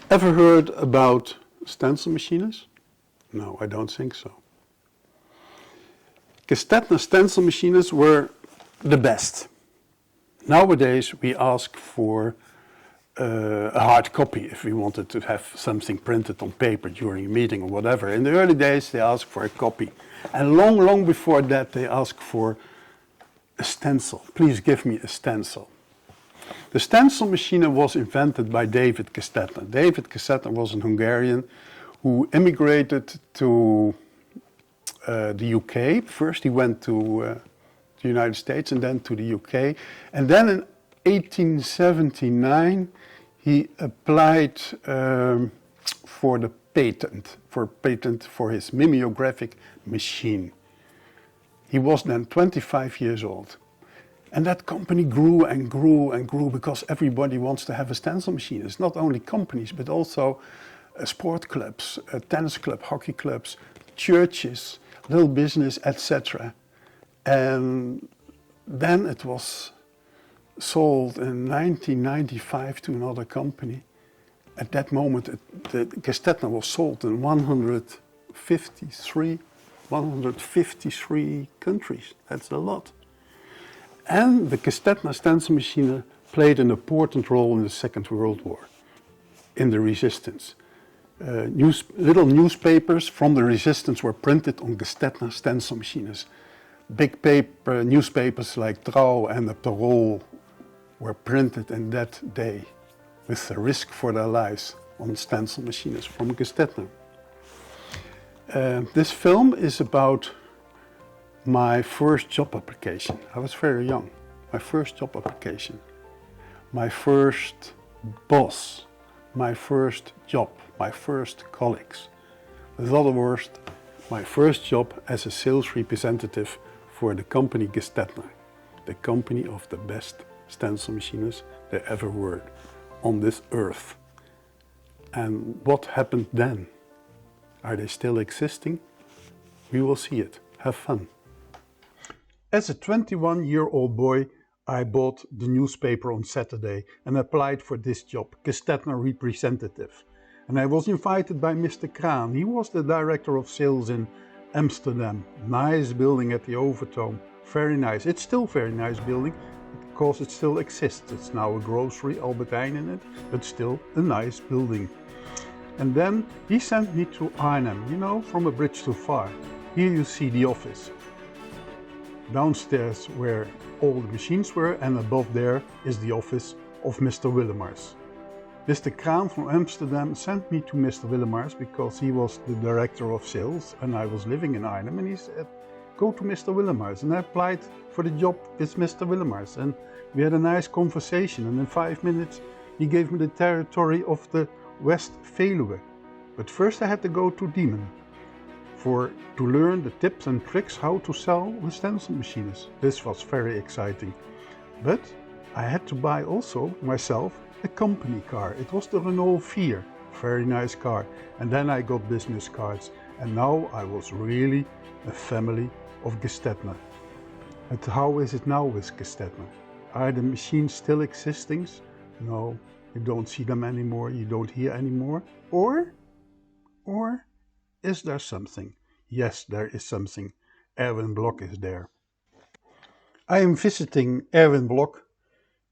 Ever heard about stencil machines? No, I don't think so. Gestetner stencil machines were the best. Nowadays we ask for a hard copy if we wanted to have something printed on paper during a meeting or whatever. In the early days they asked for a copy. And long before that they asked for a stencil. Please give me a stencil. The stencil machine was invented by David Gestetner. David Gestetner was an Hungarian who immigrated to the UK. First he went to the United States and then to the UK. And then in 1879 he applied for a patent for his mimeographic machine. He was then 25 years old. And that company grew and grew and grew because everybody wants to have a stencil machine. It's not only companies, but also sport clubs, tennis club, hockey clubs, churches, little business, etc. And then it was sold in 1995 to another company. At that moment, the Gestetner was sold in 153 countries. That's a lot. And the Gestetner stencil machine played an important role in the Second World War, in the resistance. Little newspapers from the resistance were printed on Gestetner stencil machines. Big paper newspapers like Trouw and the Parool were printed in that day with the risk for their lives on stencil machines from Gestetner. This film is about my first job application. I was very young. My first job application. My first boss. My first job. My first colleagues. In other words, my first job as a sales representative for the company Gestetner. The company of the best stencil machines there ever were on this earth. And what happened then? Are they still existing? We will see it. Have fun. As a 21-year-old boy, I bought the newspaper on Saturday and applied for this job, Gestetner representative. And I was invited by Mr. Kraan. He was the director of sales in Amsterdam. Nice building at the Overtoom. Very nice. It's still a very nice building because it still exists. It's now a grocery, Albert Heijn in it, but still a nice building. And then he sent me to Arnhem, you know, from a bridge too far. Here you see the office. Downstairs where all the machines were, and above there is the office of Mr. Willemars. Mr. Kraan from Amsterdam sent me to Mr. Willemars because he was the director of sales and I was living in Arnhem, and he said, go to Mr. Willemars. And I applied for the job with Mr. Willemars, and we had a nice conversation, and in 5 minutes he gave me the territory of the West Veluwe. But first I had to go to Diemen to learn the tips and tricks how to sell the stencil machines. This was very exciting. But I had to buy also myself a company car. It was the Renault 4, very nice car. And then I got business cards, and now I was really a family of Gestetner. But how is it now with Gestetner? Are the machines still existing? No, you don't see them anymore, you don't hear anymore. Or is there something? Yes, there is something. Erwin Blok is there. I am visiting Erwin Blok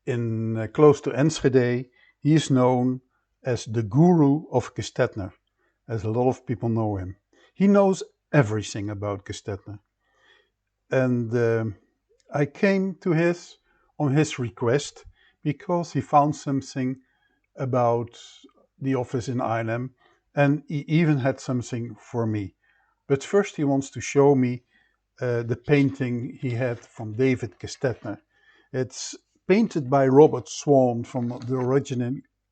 in close to Enschede. He is known as the guru of Gestetner, as a lot of people know him. He knows everything about Gestetner. And I came to on his request because he found something about the office in Arnhem, and he even had something for me. But first he wants to show me the painting he had from David Gestetner. It's painted by Robert Swan from the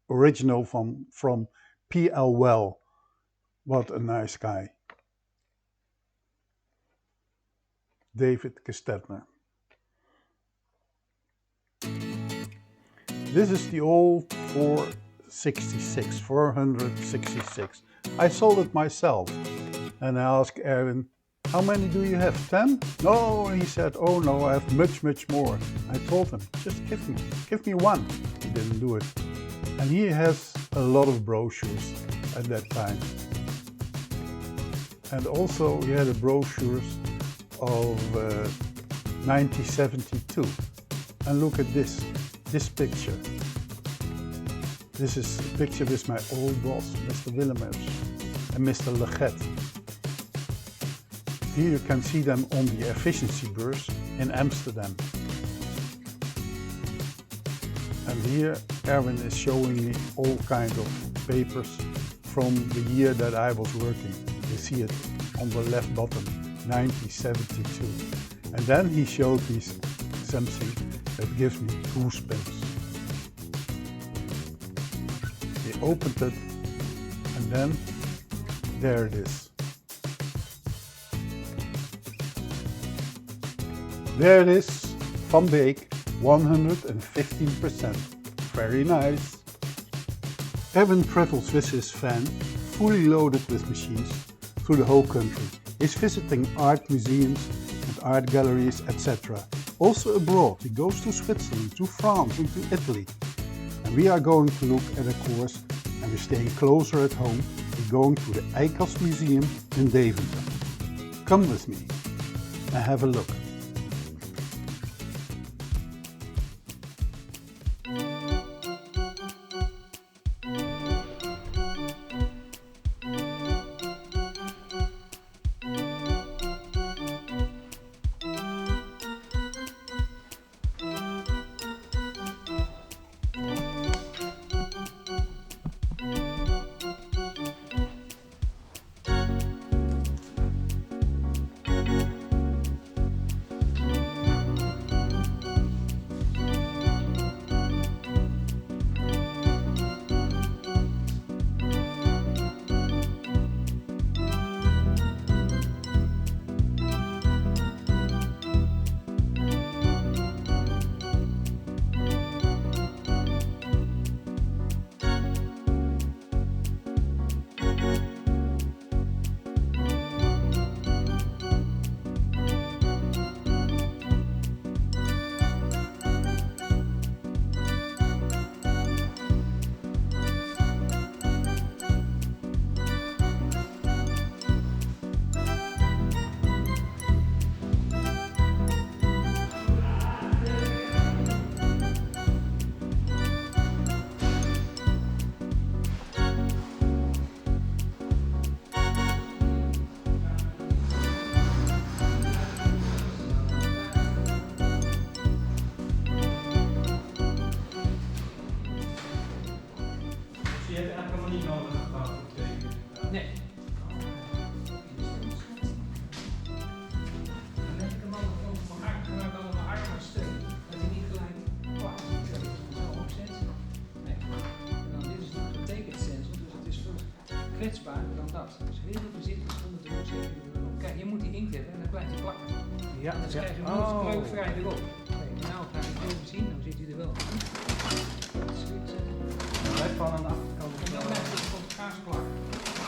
original from P.L. Well. What a nice guy. David Gestetner. This is the old 466. I sold it myself. And I asked Erwin, how many do you have? 10? No, he said, oh no, I have much more. I told him, just give me one. He didn't do it. And he has a lot of brochures at that time. And also he had a brochures of 1972. And look at this picture. This is a picture with my old boss, Mr. Willemers and Mr. Leget. Here you can see them on the efficiency beurs in Amsterdam. And here Erwin is showing me all kinds of papers from the year that I was working. You see it on the left bottom, 1972. And then he showed me something that gives me goosebumps. He opened it and then there it is. There it is, Van Beek, 115%. Very nice. Erwin travels with his van, fully loaded with machines, through the whole country. He's visiting art museums and art galleries, etc. Also abroad, he goes to Switzerland, to France and to Italy. And we are going to look at a course, and we're staying closer at home. We're going to the Eikast Museum in Deventer. Come with me and have a look. Je hebt eigenlijk helemaal niet nodig gehad voor het tekenen. Nee. Dan leg ik hem altijd over mijn arm, maar wel op mijn arm als steun. Dat hij niet gelijk plakt. Dat is zo opzet. Nee. En dan dit is een getekend stencil, dus het is veel kwetsbaarder dan dat. Dus heel veel voorzichtig zonder druk zetten. Kijk, je moet die inkt hebben en dan blijft hij plakken. Ja, Dan krijg je nooit kreukvrij erop. Kijk, nou ga ik even zien, dan zit hij er wel in. blijft gewoon aan de achterkant. En dan blijft het op gaas plakken.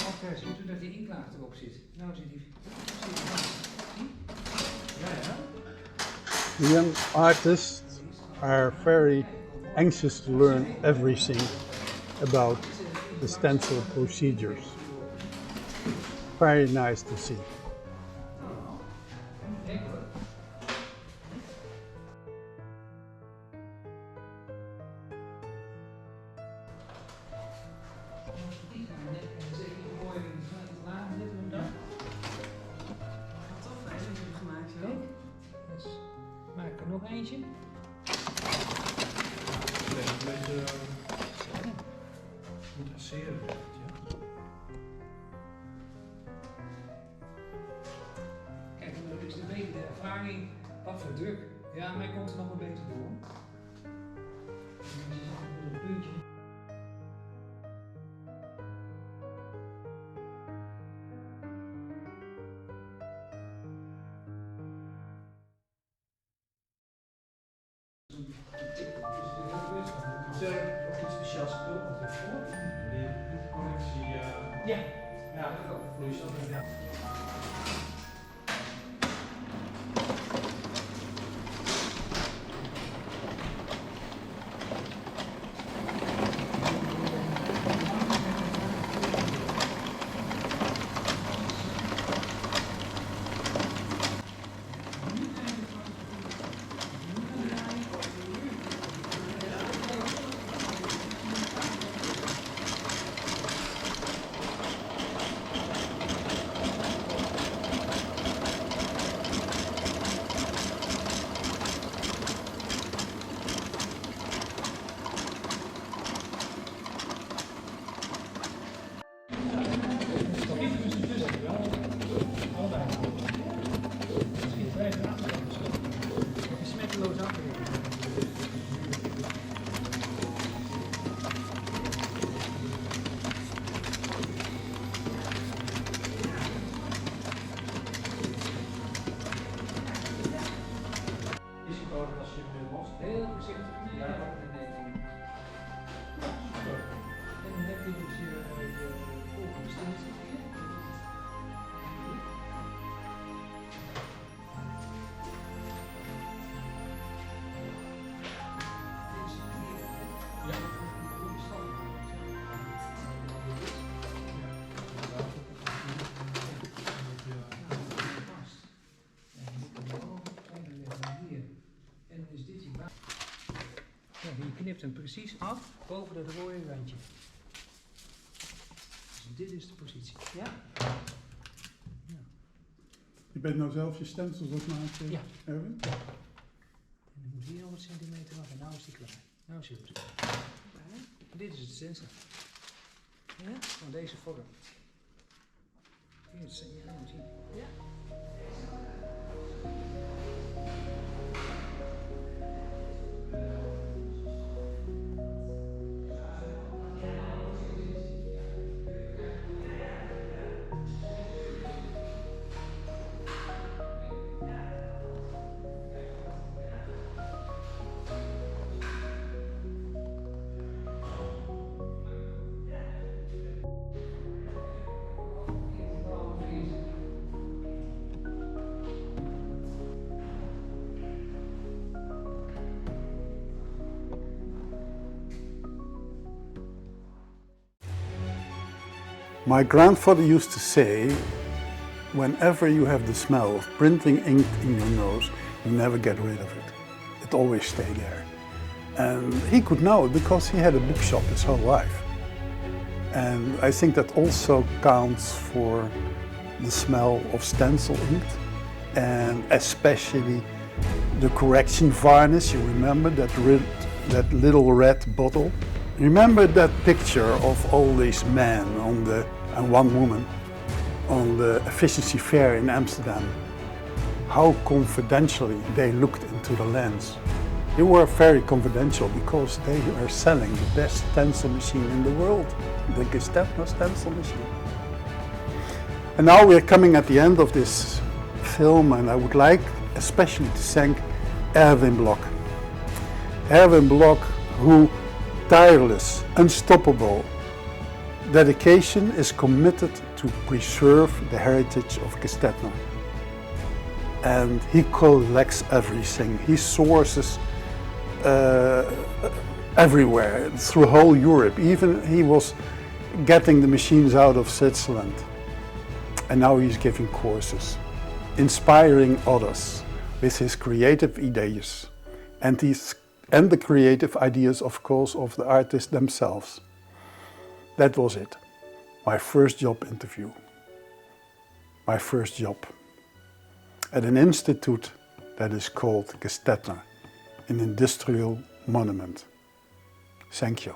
Oké, ziet u dat die inklaag erop zit? Nou zit die. Ja, ja. The young artists are very anxious to learn everything about the stencil procedures. Very nice to see. Maak ik er nog eentje. Een beetje moet asseren. Kijk, dan is een beetje de ervaring. Wat voor druk. Ja, mij komt er nog wel beter door. Een puntje. Is er nog iets speciaals spul wat ervoor? De collectie. Ja. Ja, vloeistof. Ja. dit is je volgende stencil. Ja, een goede stand. En dan is dit je baan. Ja, je knipt hem precies af boven dat rode randje. Dus dit is de positie. Ja? Je bent nou zelf je stencils op maken, Ja. Erwin? En dan moet hier nog wat centimeter af en nou is die klaar. Nou is hij goed. Dit is het stencil. Ja? Van deze vorm. Hier is het, ja, moet je zien. Ja. My grandfather used to say, whenever you have the smell of printing ink in your nose, you never get rid of it. It always stays there. And he could know it because he had a bookshop his whole life. And I think that also counts for the smell of stencil ink, and especially the correction varnish. You remember that little red bottle? Remember that picture of all these men and one woman on the efficiency fair in Amsterdam? How confidentially they looked into the lens. They were very confidential because they were selling the best stencil machine in the world, the Gestetner stencil machine. And now we're coming at the end of this film, and I would like especially to thank Erwin Blok. Erwin Blok, who tireless, unstoppable dedication is committed to preserve the heritage of Gestetner. And he collects everything. He sources everywhere, through whole Europe. Even he was getting the machines out of Switzerland. And now he's giving courses, inspiring others with his creative ideas. And the creative ideas, of course, of the artists themselves. That was it. My first job interview. My first job at an institute that is called Gestetner, an industrial monument. Thank you.